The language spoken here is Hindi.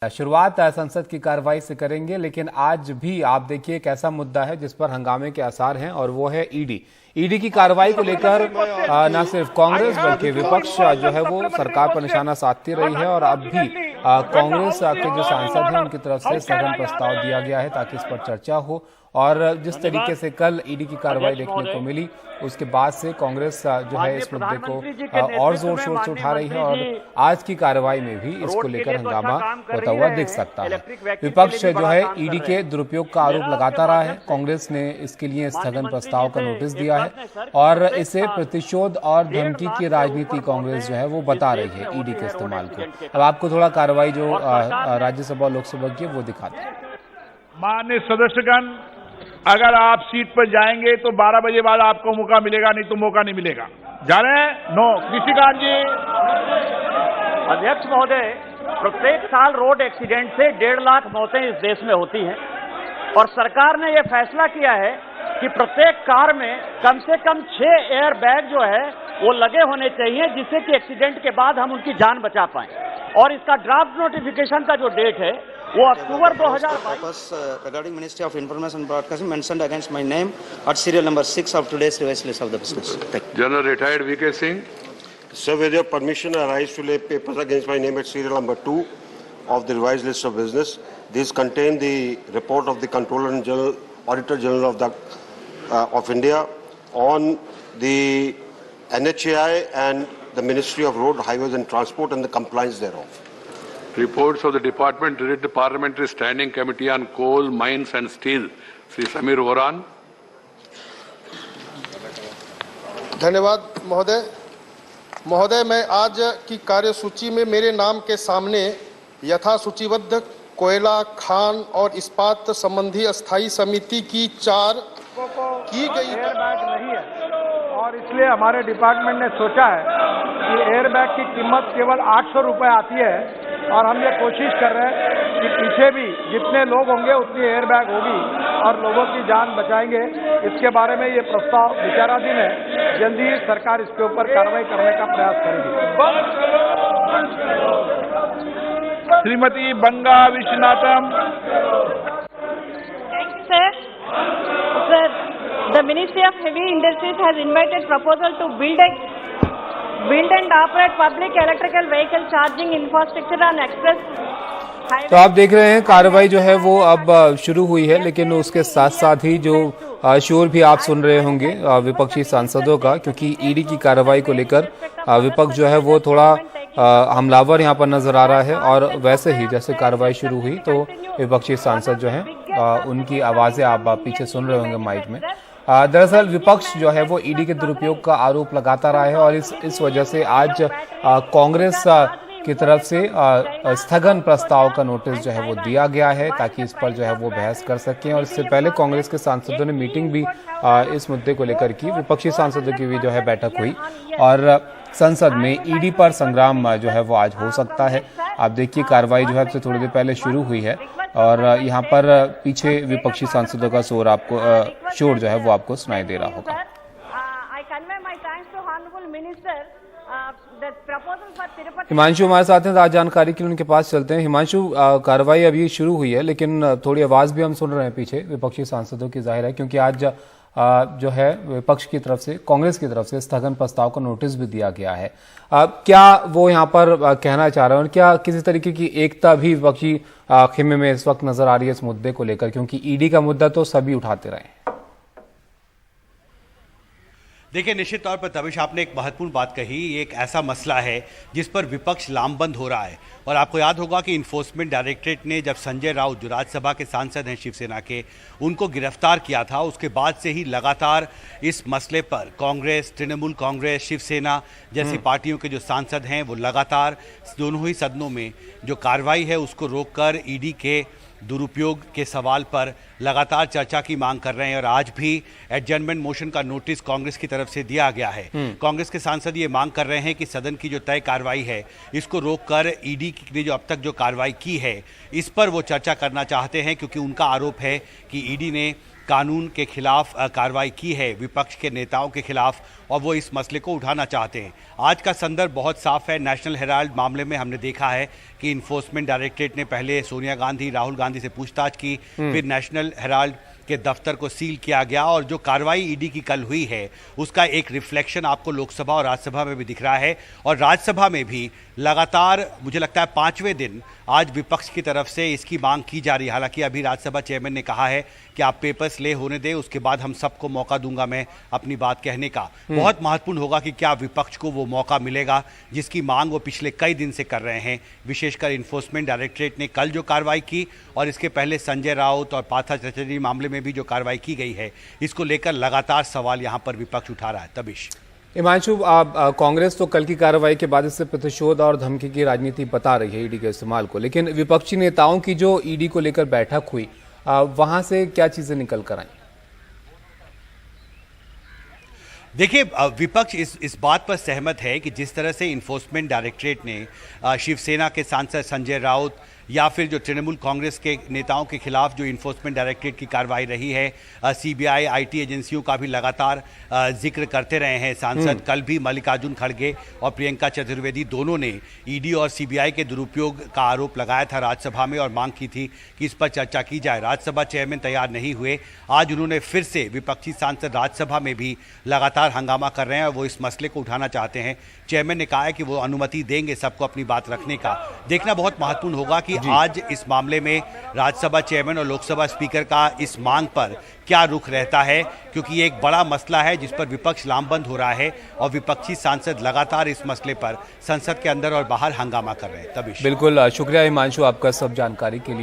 शुरुआत संसद की कार्रवाई से करेंगे, लेकिन आज भी आप देखिए एक ऐसा मुद्दा है जिस पर हंगामे के आसार हैं और वो है ईडी की कार्रवाई को लेकर न सिर्फ कांग्रेस बल्कि विपक्ष जो है वो सरकार पर निशाना साधती रही है और अब भी कांग्रेस के जो सांसद हैं उनकी तरफ से स्थगन प्रस्ताव दिया गया है ताकि इस पर चर्चा हो। और जिस तरीके से कल ईडी की कार्रवाई देखने को मिली उसके बाद से कांग्रेस जो है इस मुद्दे को और जोर शोर से उठा रही है और आज की कार्रवाई में भी इसको लेकर हंगामा होता हुआ दिख सकता है। विपक्ष जो है ईडी के दुरुपयोग का आरोप लगाता रहा है। कांग्रेस ने इसके लिए स्थगन प्रस्ताव का नोटिस दिया है और इसे प्रतिशोध और धमकी की राजनीति कांग्रेस जो है वो बता रही है ईडी के इस्तेमाल को। अब आपको थोड़ा कार्रवाई जो राज्यसभा और लोकसभा की है वो दिखाते हैं। माननीय सदस्यगण, अगर आप सीट पर जाएंगे तो 12 बजे बाद आपको मौका मिलेगा, नहीं तो मौका नहीं मिलेगा। जा रहे हैं? नो। कृषिकांत जी। अध्यक्ष महोदय, प्रत्येक साल रोड एक्सीडेंट से 1.5 लाख मौतें इस देश में होती हैं और सरकार ने यह फैसला किया है कि प्रत्येक कार में कम से कम 6 एयर बैग जो है वो लगे होने चाहिए, जिससे कि एक्सीडेंट के बाद हम उनकी जान बचा पाएं। और इसका ड्राफ्ट नोटिफिकेशन का जो डेट है वो अक्टूबर 2022। Regarding Ministry of Information and Broadcasting mentioned against my name at serial number 6 of today's revised list of the business. General retired V.K. Singh. Sir, with your permission, I rise to lay papers against my name at serial number 2 of the revised list of business. These contain the report of the Controller General, Auditor General of India on the NHAI and the Ministry of Road, Highways and Transport and the compliance thereof. Reports of the department related to Parliamentary Standing Committee on Coal, Mines and Steel, Sri Samir Voran. धन्यवाद महोदय, मैं आज की कार्यसूची में मेरे नाम के सामने यथा सूचीबद्ध कोयला, खान और इस्पात संबंधी अस्थायी समिति की 4 की गई एयरबैग नहीं है और इसलिए हमारे डिपार्टमेंट ने सोचा है कि एयरबैग की कीमत केवल 800 रुपये आती है और हम ये कोशिश कर रहे हैं कि पीछे भी जितने लोग होंगे उतनी एयरबैग होगी और लोगों की जान बचाएंगे। इसके बारे में ये प्रस्ताव विचाराधीन है। जल्दी ही सरकार इसके ऊपर कार्रवाई करने का प्रयास करेगी। श्रीमती बंगा Vishwanatham. Sir, the Ministry of Heavy Industries has invited proposal to build and operate public electrical vehicle charging infrastructure on express highway। तो आप देख रहे हैं कार्रवाई जो है वो अब शुरू हुई है, लेकिन उसके साथ साथ ही जो शोर भी आप सुन रहे होंगे विपक्षी सांसदों का, क्योंकि ईडी की कार्रवाई को लेकर विपक्ष जो है वो थोड़ा हमलावर यहाँ पर नजर आ रहा है। और वैसे ही जैसे कार्रवाई शुरू हुई तो विपक्षी सांसद जो हैं उनकी आवाजें आप पीछे सुन रहे होंगे माइक में। दरअसल विपक्ष जो है वो ईडी के दुरुपयोग का आरोप लगाता रहा है और इस वजह से आज कांग्रेस की तरफ से स्थगन प्रस्ताव का नोटिस जो है वो दिया गया है ताकि इस पर जो है वो बहस कर सकें। और इससे पहले कांग्रेस के सांसदों ने मीटिंग भी इस मुद्दे को लेकर की। विपक्षी सांसदों की भी जो है बैठक हुई और संसद में ईडी पर संग्राम जो है वो आज हो सकता है। आप देखिए कार्रवाई जो है अब से थोड़ी देर पहले शुरू हुई है और यहाँ पर पीछे विपक्षी सांसदों का शोर जो है वो आपको सुनाई दे रहा होगा। हिमांशु हमारे साथ हैं, आज जानकारी के लिए उनके पास चलते हैं। हिमांशु, कार्रवाई अभी शुरू हुई है लेकिन थोड़ी आवाज भी हम सुन रहे हैं पीछे विपक्षी सांसदों की, जाहिर है क्योंकि आज जो है विपक्ष की तरफ से, कांग्रेस की तरफ से स्थगन प्रस्ताव का नोटिस भी दिया गया है। क्या वो यहाँ पर कहना चाह रहे हैं और क्या किसी तरीके की एकता भी विपक्षी खेमे में इस वक्त नजर आ रही है इस मुद्दे को लेकर, क्योंकि ईडी का मुद्दा तो सभी उठाते रहे? देखिए, निश्चित तौर पर तबिश आपने एक महत्वपूर्ण बात कही। ये एक ऐसा मसला है जिस पर विपक्ष लामबंद हो रहा है और आपको याद होगा कि इन्फोर्समेंट डायरेक्टरेट ने जब संजय राउत, जो राज्यसभा के सांसद हैं शिवसेना के, उनको गिरफ्तार किया था, उसके बाद से ही लगातार इस मसले पर कांग्रेस, तृणमूल कांग्रेस, शिवसेना जैसी पार्टियों के जो सांसद हैं वो लगातार दोनों ही सदनों में जो कार्रवाई है उसको रोककर ईडी के दुरुपयोग के सवाल पर लगातार चर्चा की मांग कर रहे हैं और आज भी एडजर्नमेंट मोशन का नोटिस कांग्रेस की तरफ से दिया गया है। कांग्रेस के सांसद ये मांग कर रहे हैं कि सदन की जो तय कार्रवाई है इसको रोककर ईडी ने जो अब तक जो कार्रवाई की है इस पर वो चर्चा करना चाहते हैं, क्योंकि उनका आरोप है कि ईडी ने कानून के खिलाफ कार्रवाई की है विपक्ष के नेताओं के खिलाफ, और वो इस मसले को उठाना चाहते हैं। आज का संदर्भ बहुत साफ है। नेशनल हेराल्ड मामले में हमने देखा है कि इन्फोर्समेंट डायरेक्टरेट ने पहले सोनिया गांधी, राहुल गांधी से पूछताछ की, फिर नेशनल हेराल्ड के दफ्तर को सील किया गया, और जो कार्रवाई ईडी की कल हुई है उसका एक रिफ्लेक्शन आपको लोकसभा और राज्यसभा में भी दिख रहा है। और राज्यसभा में भी लगातार मुझे लगता है 5वें दिन आज विपक्ष की तरफ से इसकी मांग की जा रही है। हालांकि अभी राज्यसभा चेयरमैन ने कहा है कि आप पेपर्स ले होने दें, उसके बाद हम सबको मौका दूंगा मैं अपनी बात कहने का। बहुत महत्वपूर्ण होगा कि क्या विपक्ष को वो मौका मिलेगा जिसकी मांग वो पिछले कई दिन से कर रहे हैं। विशेषकर इन्फोर्समेंट डायरेक्टरेट ने कल जो कार्रवाई की और इसके पहले संजय राउत और पार्थ चटर्जी मामले में भी जो कार्रवाई की गई है, इसको लेकर लगातार सवाल यहां पर विपक्ष उठा रहा है। तबिश हिमांशु, कांग्रेस तो कल की कार्रवाई के बाद इससे प्रतिशोध और धमकी की राजनीति बता रही है ईडी के इस्तेमाल को, लेकिन विपक्षी नेताओं की जो ईडी को लेकर बैठक हुई वहां से क्या चीजें निकल कर आई? देखिए, विपक्ष इस बात पर सहमत है कि जिस तरह से इन्फोर्समेंट डायरेक्टरेट ने शिवसेना के सांसद संजय राउत या फिर जो तृणमूल कांग्रेस के नेताओं के खिलाफ जो इन्फोर्समेंट डायरेक्टरेट की कार्रवाई रही है, सीबीआई, आईटी एजेंसियों का भी लगातार जिक्र करते रहे हैं सांसद। कल भी मल्लिकार्जुन खड़गे और प्रियंका चतुर्वेदी दोनों ने ईडी और सीबीआई के दुरुपयोग का आरोप लगाया था राज्यसभा में और मांग की थी कि इस पर चर्चा की जाए। राज्यसभा चेयरमैन तैयार नहीं हुए। आज उन्होंने फिर से विपक्षी सांसद राज्यसभा में भी लगातार हंगामा कर रहे हैं और वो इस मसले को उठाना चाहते हैं। चेयरमैन ने कहा है कि वो अनुमति देंगे सबको अपनी बात रखने का। देखना बहुत महत्वपूर्ण होगा कि आज इस मामले में राज्यसभा चेयरमैन और लोकसभा स्पीकर का इस मांग पर क्या रुख रहता है, क्योंकि ये एक बड़ा मसला है जिस पर विपक्ष लामबंद हो रहा है और विपक्षी सांसद लगातार इस मसले पर संसद के अंदर और बाहर हंगामा कर रहे हैं। तबिश, बिल्कुल, शुक्रिया हिमांशु आपका सब जानकारी के लिए।